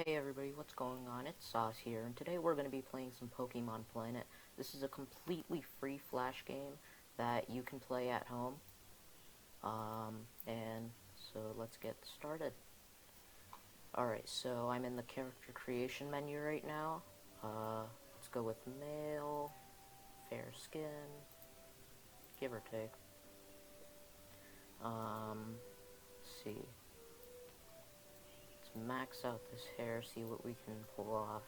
Hey everybody, what's going on? It's Sauce here, and today we're going to be playing some Pokemon Planet. This is a completely free Flash game that you can play at home. And so let's get started. Alright, so I'm in the character creation menu right now. Let's go with male, fair skin, give or take. Let's see. Let's max out this hair, see what we can pull off.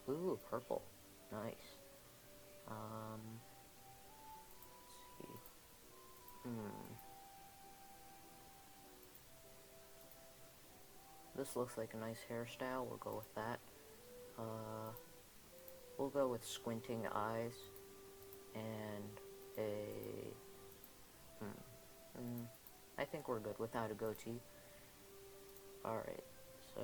Ooh, purple. Nice. Let's see. This looks like a nice hairstyle. We'll go with that. We'll go with squinting eyes and a... I think we're good without a goatee. Alright, so...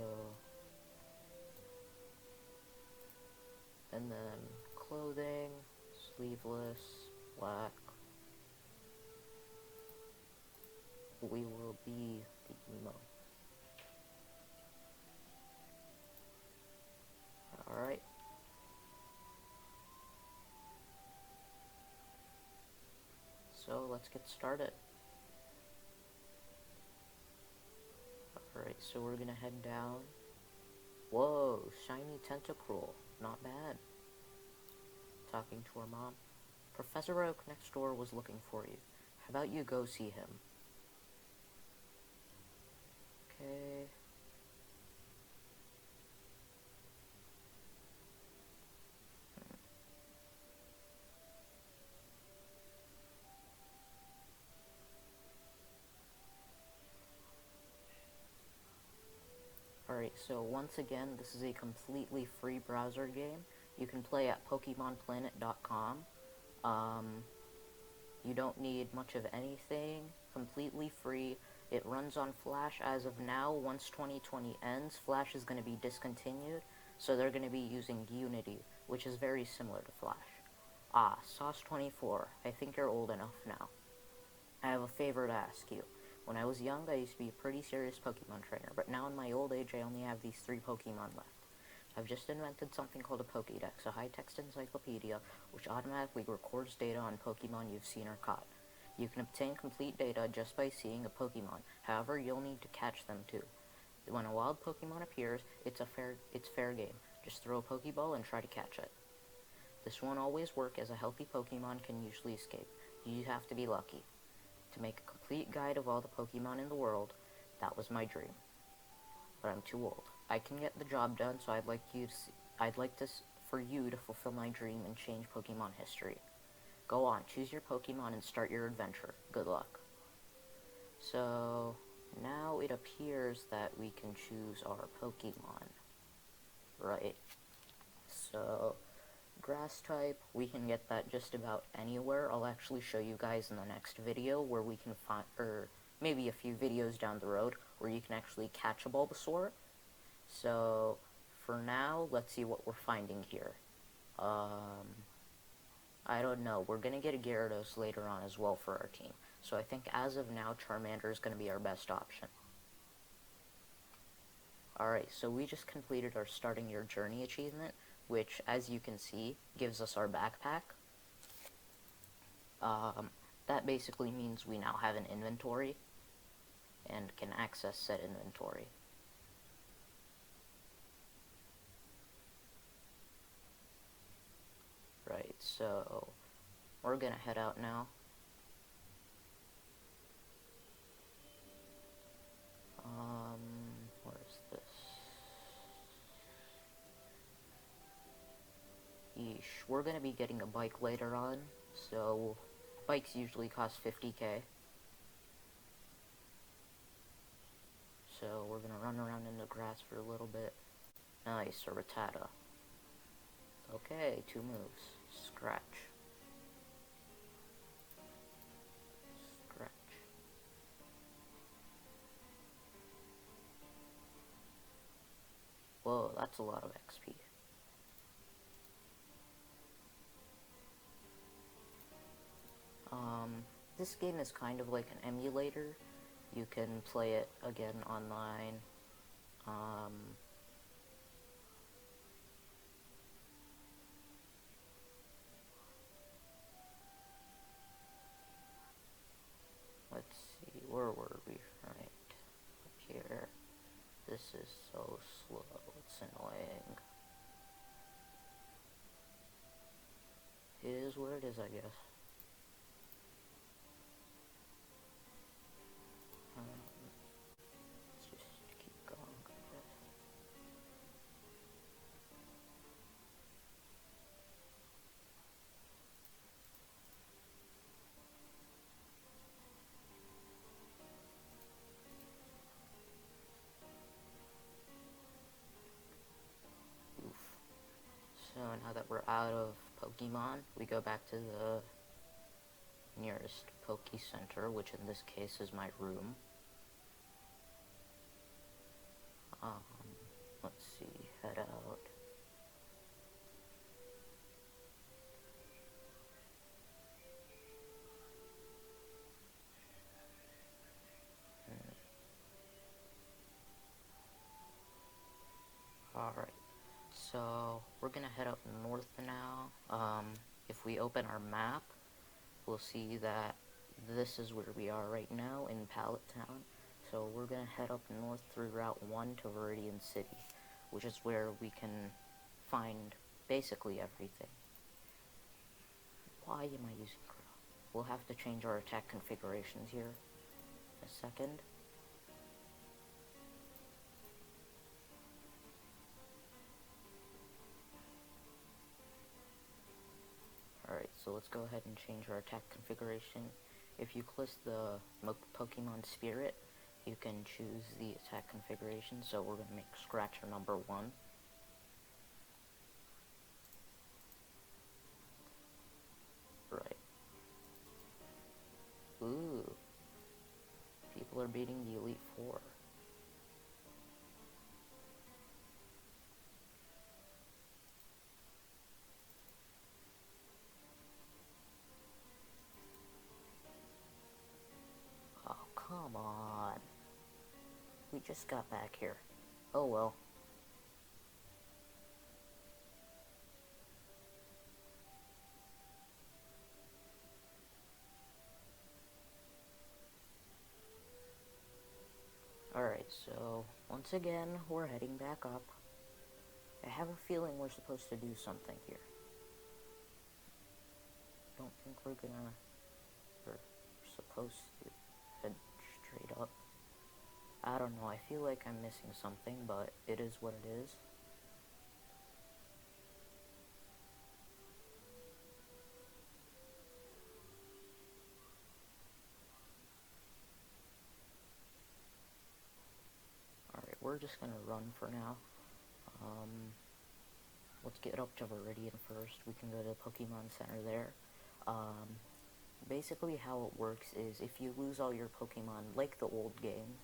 And then clothing, sleeveless, black. We will be the emo. Alright. So let's get started. Alright, so we're gonna head down. Whoa, shiny Tentacruel. Not bad. Talking to her mom. Professor Oak next door was looking for you. How about you go see him? Okay. Alright, so once again, this is a completely free browser game. You can play at PokemonPlanet.com. You don't need much of anything. Completely free. It runs on Flash as of now. Once 2020 ends, Flash is going to be discontinued, so they're going to be using Unity, which is very similar to Flash. Ah, Sauce24, I think you're old enough now. I have a favor to ask you. When I was young, I used to be a pretty serious Pokemon trainer, but now in my old age, I only have these 3 Pokemon left. I've just invented something called a Pokédex, a high-text encyclopedia, which automatically records data on Pokemon you've seen or caught. You can obtain complete data just by seeing a Pokemon, however, you'll need to catch them too. When a wild Pokemon appears, it's fair game. Just throw a Pokeball and try to catch it. This won't always work, as a healthy Pokemon can usually escape. You have to be lucky. To make a complete guide of all the Pokemon in the world, that was my dream. But I'm too old. I can get the job done, so I'd like for you to fulfill my dream and change Pokemon history. Go on, choose your Pokemon and start your adventure. Good luck. So, now it appears that we can choose our Pokemon. Right. So, grass type, we can get that just about anywhere. I'll actually show you guys in the next video where we can find, or maybe a few videos down the road, where you can actually catch a Bulbasaur. So, for now, let's see what we're finding here. I don't know. We're going to get a Gyarados later on as well for our team. So I think as of now, Charmander is going to be our best option. Alright, so we just completed our starting your journey achievement, which, as you can see, gives us our backpack. That basically means we now have an inventory and can access said inventory. Right, so we're gonna head out now. Where is this? Yeesh, we're gonna be getting a bike later on, so bikes usually cost 50k. So we're gonna run around in the grass for a little bit. Nice, a Rattata. Okay, 2 moves. Scratch. Scratch. Whoa, that's a lot of XP. This game is kind of like an emulator. You can play it again online. Let's see, where were we? Right up here. This is so slow, it's annoying. It is what it is, I guess. Let's just keep going, I guess. Oof. So now that we're out of Pokemon, we go back to the nearest Poke Center, which in this case is my room. Let's see, head out. Alright, so we're gonna head up north now. If we open our map, we'll see that this is where we are right now in Pallet Town. So we're gonna head up north through Route 1 to Viridian City, which is where we can find basically everything. Why am I using Crow? We'll have to change our attack configurations here in a second. Alright, so let's go ahead and change our attack configuration. If you click the Pokemon Spirit, you can choose the attack configuration, so we're going to make Scratcher number 1. Right. Ooh. People are beating the Elite Four. Oh, come on. We just got back here. Oh well. Alright, so once again, we're heading back up. I have a feeling we're supposed to do something here. Don't think we're supposed to head straight up. I don't know, I feel like I'm missing something, but it is what it is. Alright, we're just gonna run for now. Let's get up to Viridian first. We can go to the Pokemon Center there. Basically how it works is if you lose all your Pokemon, like the old games,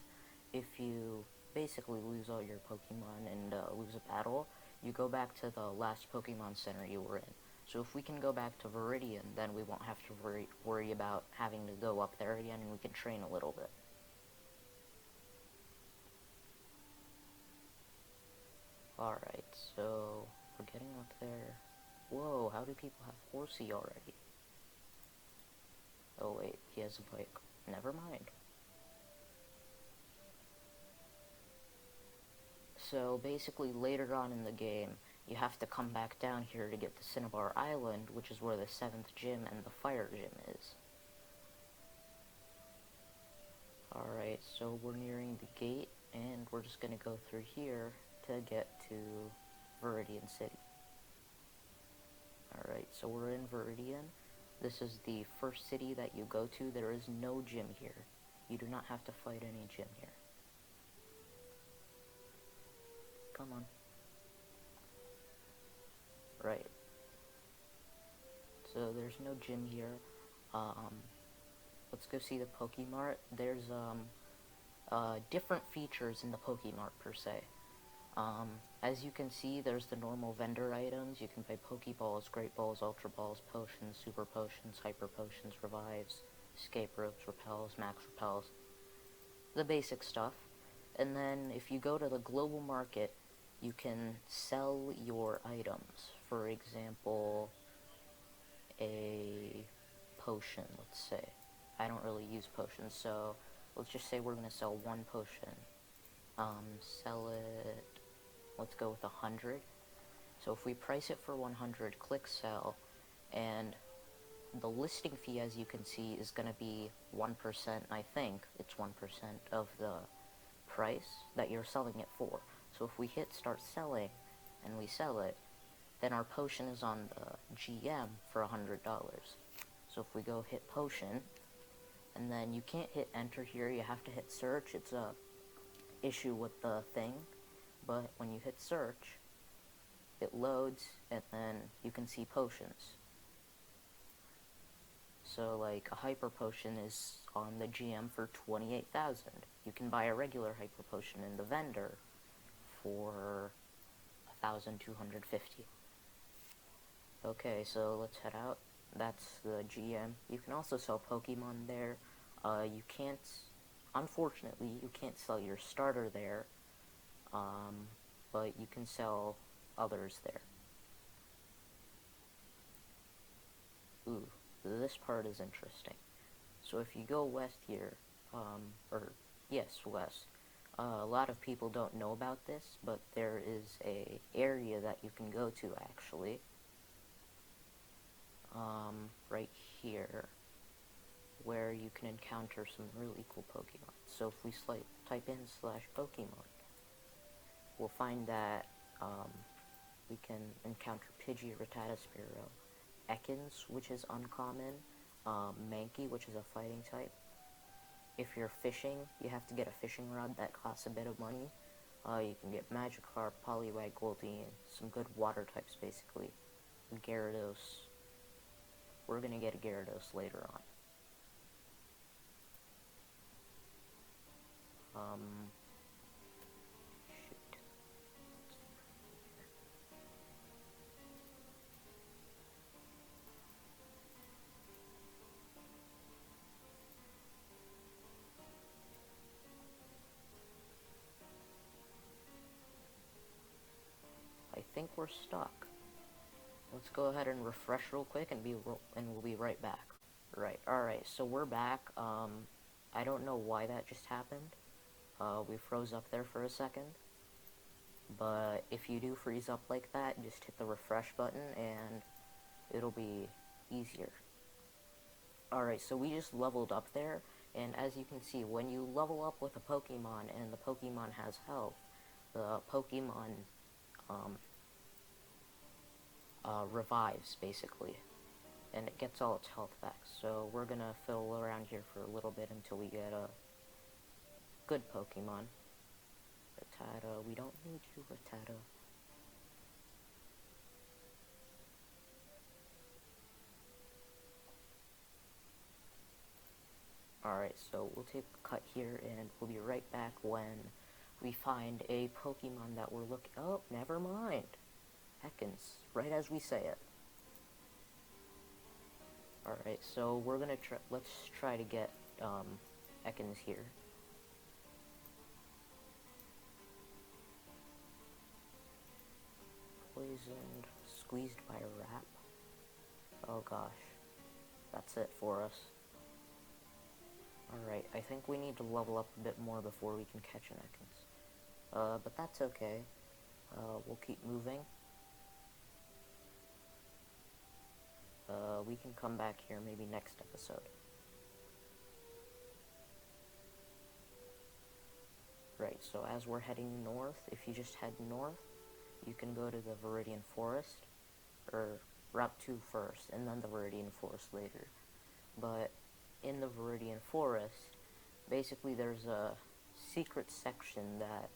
if you basically lose all your Pokemon and lose a battle, you go back to the last Pokemon Center you were in. So if we can go back to Viridian, then we won't have to worry about having to go up there again, and we can train a little bit. Alright, so we're getting up there. Whoa, how do people have Horsey already? Oh wait, he has a bike. Never mind. So basically later on in the game, you have to come back down here to get to Cinnabar Island, which is where the 7th gym and the fire gym is. Alright, so we're nearing the gate, and we're just gonna go through here to get to Viridian City. Alright, so we're in Viridian. This is the first city that you go to. There is no gym here. You do not have to fight any gym here. Come on. Right. So there's no gym here. Let's go see the Pokemart. There's different features in the Pokemart per se. As you can see, there's the normal vendor items. You can buy Pokeballs, Great Balls, Ultra Balls, Potions, Super Potions, Hyper Potions, Revives, Escape Ropes, Repels, Max Repels. the basic stuff. And then if you go to the global market, you can sell your items. For example, a potion, let's say. I don't really use potions, so let's just say we're going to sell one potion. Sell it, let's go with 100. So if we price it for 100, click sell, and the listing fee, as you can see, is going to be 1%, I think. It's 1% of the price that you're selling it for. So if we hit start selling, and we sell it, then our potion is on the GM for $100. So if we go hit potion, and then you can't hit enter here, you have to hit search. It's a issue with the thing, but when you hit search, it loads, and then you can see potions. So like a hyper potion is on the GM for 28,000. You can buy a regular hyper potion in the vendor for 1,250. Okay, so let's head out. That's the GM. You can also sell Pokemon there. You can't, unfortunately, you can't sell your starter there, but you can sell others there. Ooh, this part is interesting. So if you go west here, west, a lot of people don't know about this, but there is a area that you can go to, actually, right here, where you can encounter some really cool Pokemon. So if we type in /Pokemon, we'll find that we can encounter Pidgey, Rattata, Spearow, Ekans, which is uncommon, Mankey, which is a fighting type. If you're fishing, you have to get a fishing rod that costs a bit of money. You can get Magikarp, Poliwag, Goldeen, some good water types, basically. Gyarados. We're gonna get a Gyarados later on. Shoot. I think we're stuck. Let's go ahead and refresh real quick and we'll be right back. Right, alright, so we're back. I don't know why that just happened. We froze up there for a second. But if you do freeze up like that, just hit the refresh button and it'll be easier. Alright, so we just leveled up there, and as you can see, when you level up with a Pokemon and the Pokemon has health, the Pokemon revives, basically, and it gets all its health back. So we're gonna fiddle around here for a little bit until we get a good Pokemon. Rattata, we don't need you, Rattata. Alright, so we'll take a cut here, and we'll be right back when we find a Pokemon that we're looking... Oh, never mind. Ekans, right as we say it. Alright, so we're gonna let's try to get, Ekans here. Poisoned, squeezed by a rat. Oh gosh. That's it for us. Alright, I think we need to level up a bit more before we can catch an Ekans. But that's okay. We'll keep moving. We can come back here maybe next episode. Right, so as we're heading north, if you just head north, you can go to the Viridian Forest, or Route 2 first, and then the Viridian Forest later. But in the Viridian Forest, basically there's a secret section that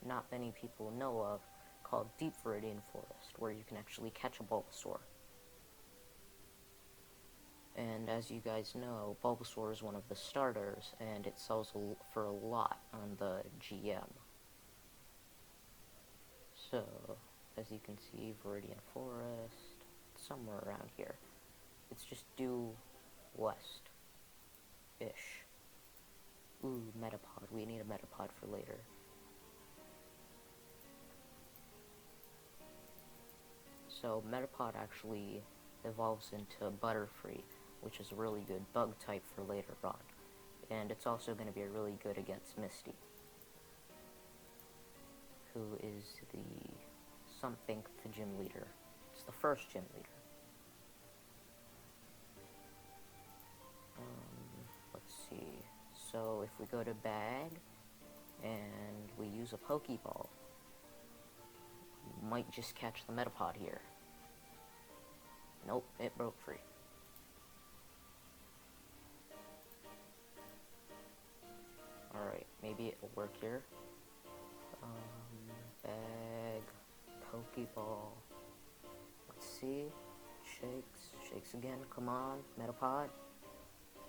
not many people know of called Deep Viridian Forest, where you can actually catch a Bulbasaur. And as you guys know, Bulbasaur is one of the starters, and it sells for a lot on the GM. So, as you can see, Viridian Forest, somewhere around here. It's just due west-ish. Ooh, Metapod. We need a Metapod for later. So Metapod actually evolves into Butterfree, which is a really good bug type for later on. And it's also going to be really good against Misty, who is the something the gym leader. It's the first gym leader. Let's see. So if we go to Bag and we use a Pokeball, we might just catch the Metapod here. Nope, it broke free. Alright, maybe it'll work here. Bag, Pokeball. Let's see. Shakes again, come on, Metapod.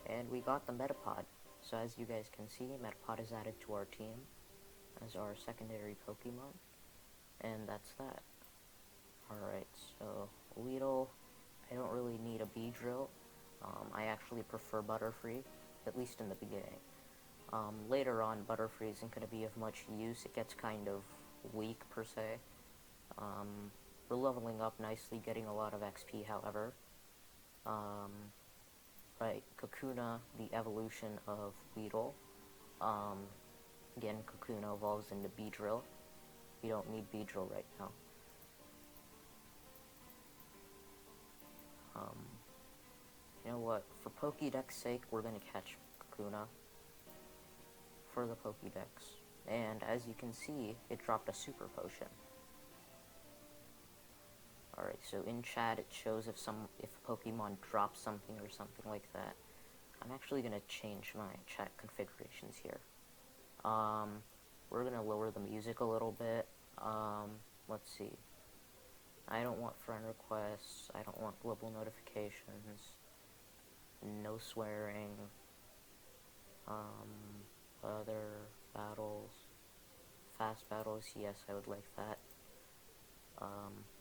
And we got the Metapod. So as you guys can see, Metapod is added to our team as our secondary Pokemon. And that's that. Alright, so Weedle, I don't really need a Beedrill. I actually prefer Butterfree, at least in the beginning. Later on, Butterfree isn't going to be of much use. It gets kind of weak, per se. We're leveling up nicely, getting a lot of XP, however. Right, Kakuna, the evolution of Weedle. Again, Kakuna evolves into Beedrill. We don't need Beedrill right now. You know what, for Pokédex sake, we're gonna catch Kakuna for the Pokédex. And as you can see, it dropped a Super Potion. Alright, so in chat it shows if a Pokemon drops something or something like that. I'm actually gonna change my chat configurations here. We're gonna lower the music a little bit. Let's see. I don't want friend requests, I don't want global notifications, no swearing, other battles, fast battles, yes, I would like that.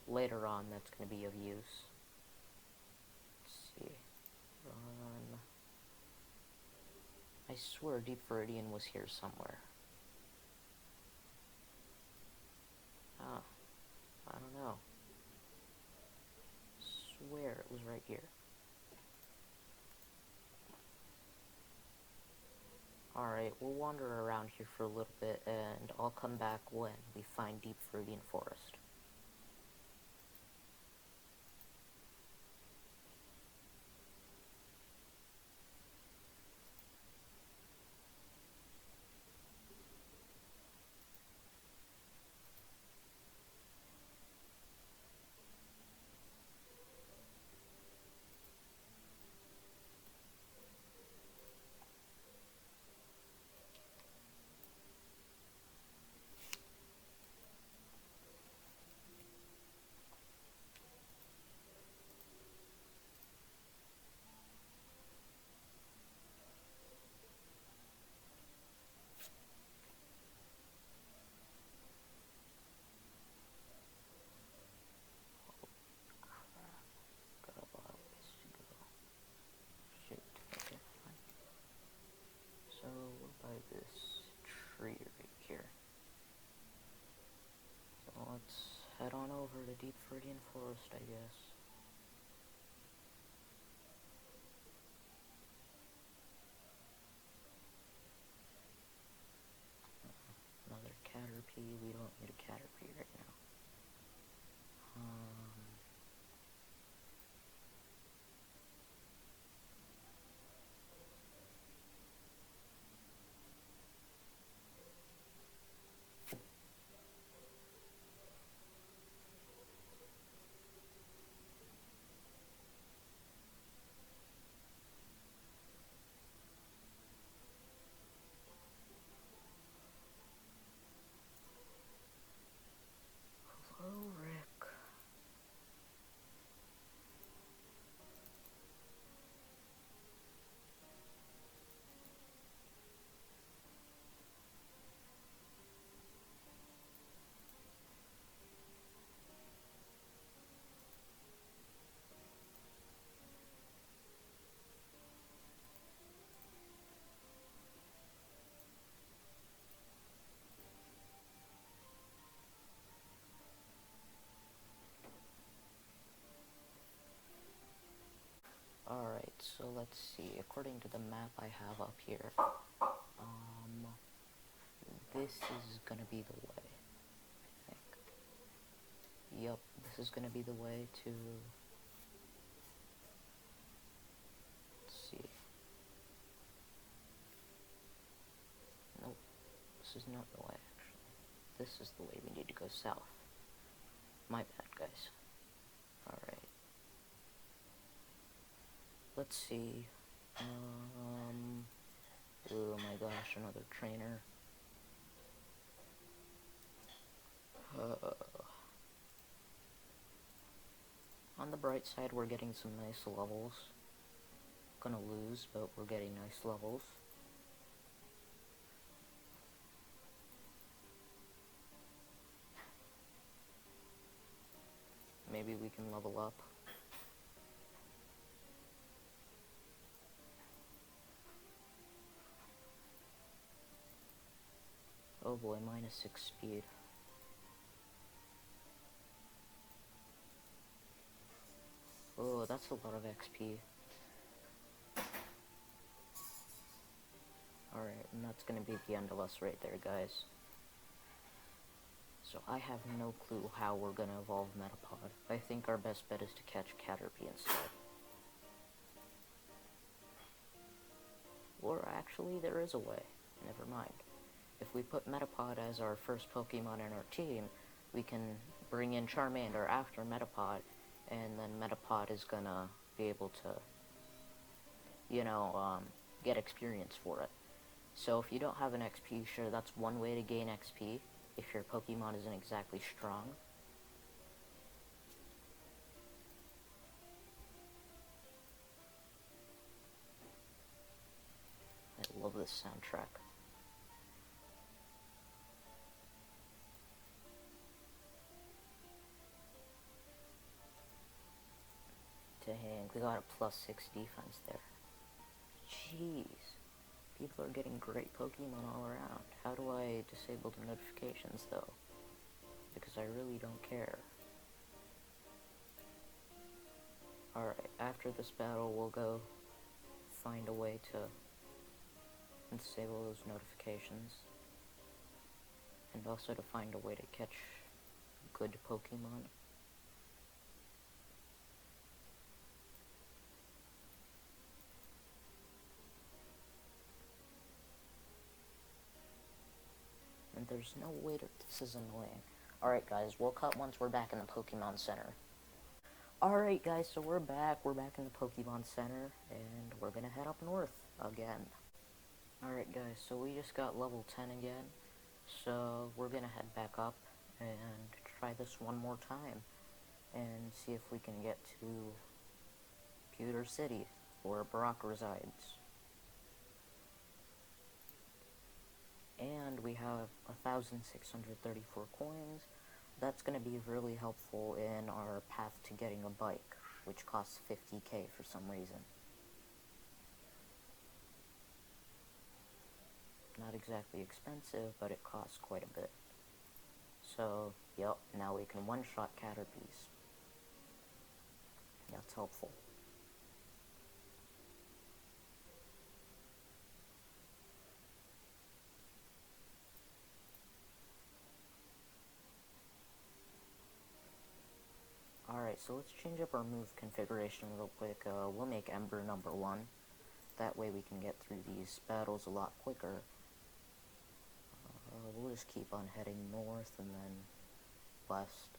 Later on, that's going to be of use. Let's see. Run. I swear Deep Viridian was here somewhere. Ah, I don't know. Swear it was right here. Alright, we'll wander around here for a little bit, and I'll come back when we find Deep Viridian Forest. This tree right here. So let's head on over to Deep Viridian Forest, I guess. Another Caterpie. We don't need a Caterpie right now. Hello, Rick. So let's see, according to the map I have up here, this is gonna be the way, I think. Yup, this is gonna be the way to, let's see. Nope, this is not the way, actually. This is the way we need to go south. My bad, guys. Alright. Let's see. Oh my gosh, another trainer. On the bright side, we're getting some nice levels. Gonna lose, but we're getting nice levels. Maybe we can level up. Oh boy, -6 speed. Oh, that's a lot of XP. Alright, and that's gonna be the end of us right there, guys. So I have no clue how we're gonna evolve Metapod. I think our best bet is to catch Caterpie instead. Or actually, there is a way. Never mind. If we put Metapod as our first Pokemon in our team, we can bring in Charmander after Metapod, and then Metapod is gonna be able to, get experience for it. So if you don't have an XP, sure, that's one way to gain XP, if your Pokemon isn't exactly strong. I love this soundtrack. Dang, we got a +6 defense there. Jeez. People are getting great Pokemon all around. How do I disable the notifications, though? Because I really don't care. Alright, after this battle, we'll go find a way to disable those notifications. And also to find a way to catch good Pokemon. And there's no way to... This is annoying. Alright guys, we'll cut once we're back in the Pokemon Center. Alright guys, so we're back in the Pokemon Center, and we're gonna head up north again. Alright guys, so we just got level 10 again, so we're gonna head back up and try this one more time, and see if we can get to Pewter City, where Brock resides. And we have 1,634 coins. That's going to be really helpful in our path to getting a bike, which costs 50k for some reason. Not exactly expensive, but it costs quite a bit. So, yep, now we can one-shot Caterpies. That's helpful. Alright, so let's change up our move configuration real quick. We'll make Ember number 1. That way we can get through these battles a lot quicker. We'll just keep on heading north and then west.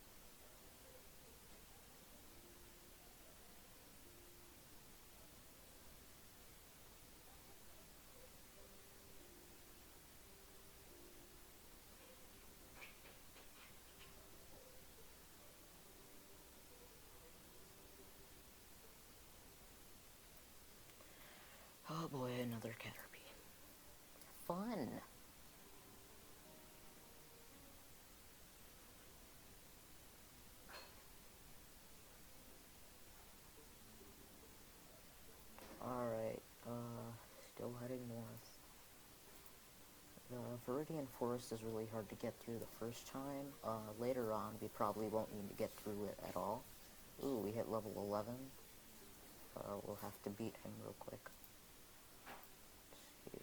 Oh boy, another Caterpie. Fun! Alright, still heading north. The Viridian Forest is really hard to get through the first time. Later on, we probably won't need to get through it at all. Ooh, we hit level 11. We'll have to beat him real quick. Let's see.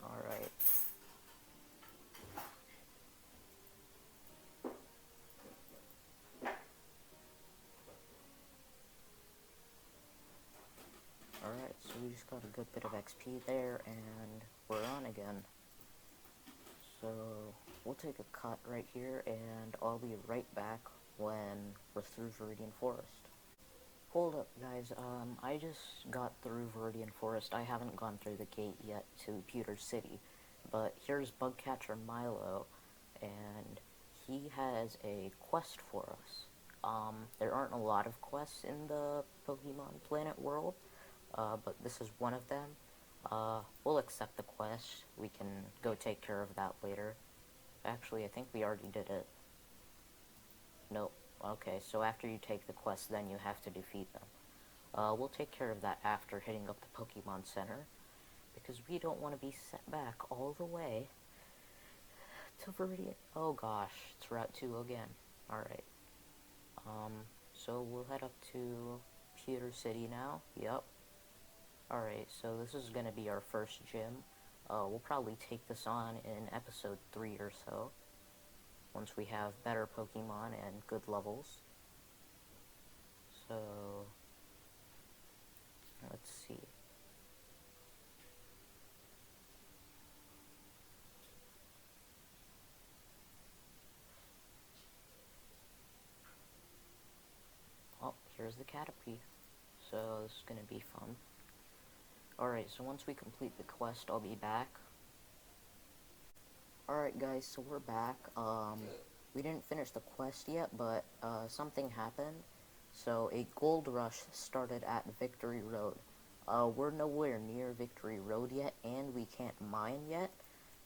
Alright. Alright, so we just got a good bit of XP there, and we're on again. So, we'll take a cut right here, and I'll be right back when we're through Viridian Forest. Hold up, guys, I just got through Viridian Forest. I haven't gone through the gate yet to Pewter City, but here's Bugcatcher Milo, and he has a quest for us. There aren't a lot of quests in the Pokemon Planet world, but this is one of them. We'll accept the quest. We can go take care of that later. Actually, I think we already did it. Nope. Okay, so after you take the quest, then you have to defeat them. We'll take care of that after hitting up the Pokemon Center, because we don't want to be sent back all the way to Viridian. Oh gosh, it's Route 2 again. Alright. So we'll head up to Pewter City now. Yep. Alright, so this is gonna be our first gym. We'll probably take this on in episode 3 or so, once we have better Pokemon and good levels. So, let's see. Oh, here's the Caterpie. So this is gonna be fun. Alright, so once we complete the quest, I'll be back. Alright guys, so we're back. We didn't finish the quest yet, but something happened. So a gold rush started at Victory Road. We're nowhere near Victory Road yet, and we can't mine yet.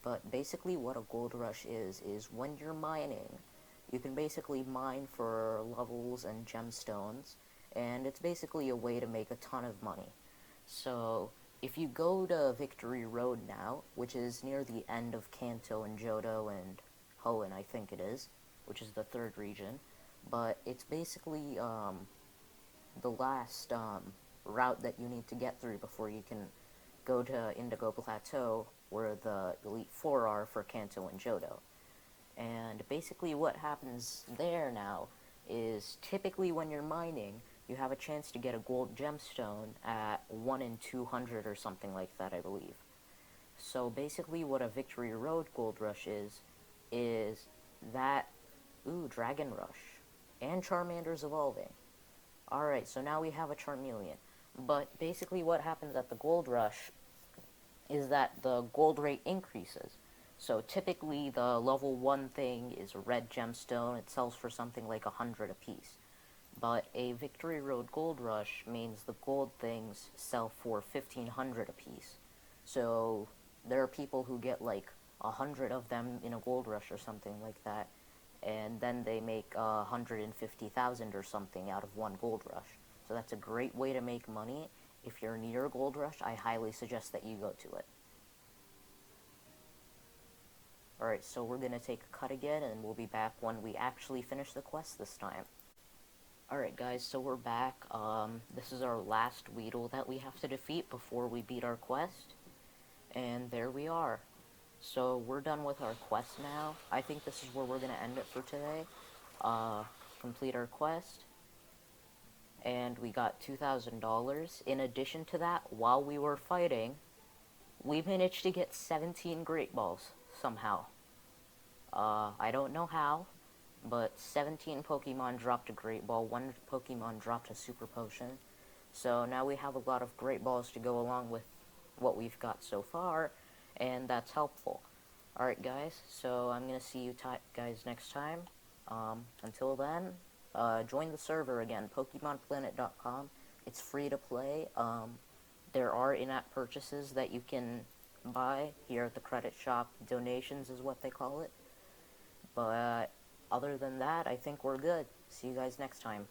But basically what a gold rush is when you're mining, you can basically mine for levels and gemstones, and it's basically a way to make a ton of money. So, if you go to Victory Road now, which is near the end of Kanto and Johto and Hoenn, I think it is, which is the third region, but it's basically the last route that you need to get through before you can go to Indigo Plateau, where the Elite Four are for Kanto and Johto. And basically what happens there now is, typically when you're mining, you have a chance to get a gold gemstone at 1 in 200 or something like that, I believe. So basically what a Victory Road gold rush is that... Ooh, Dragon Rush. And Charmander's evolving. Alright, so now we have a Charmeleon. But basically what happens at the gold rush is that the gold rate increases. So typically the level 1 thing is a red gemstone. It sells for something like 100 apiece. But a Victory Road Gold Rush means the gold things sell for 1,500 apiece. So there are people who get like 100 of them in a Gold Rush or something like that, and then they make 150,000 or something out of one Gold Rush. So that's a great way to make money. If you're near a Gold Rush, I highly suggest that you go to it. Alright, so we're gonna take a cut again, and we'll be back when we actually finish the quest this time. Alright guys, so we're back. This is our last Weedle that we have to defeat before we beat our quest. And there we are. So we're done with our quest now. I think this is where we're going to end it for today. Complete our quest. And we got $2,000. In addition to that, while we were fighting, we managed to get 17 Great Balls, somehow. I don't know how, but 17 Pokemon dropped a Great Ball, 1 Pokemon dropped a Super Potion. So now we have a lot of Great Balls to go along with what we've got so far, and that's helpful. Alright guys, so I'm going to see you guys next time. Until then, join the server again, PokemonPlanet.com. It's free to play. There are in-app purchases that you can buy here at the credit shop. Donations is what they call it. But other than that, I think we're good. See you guys next time.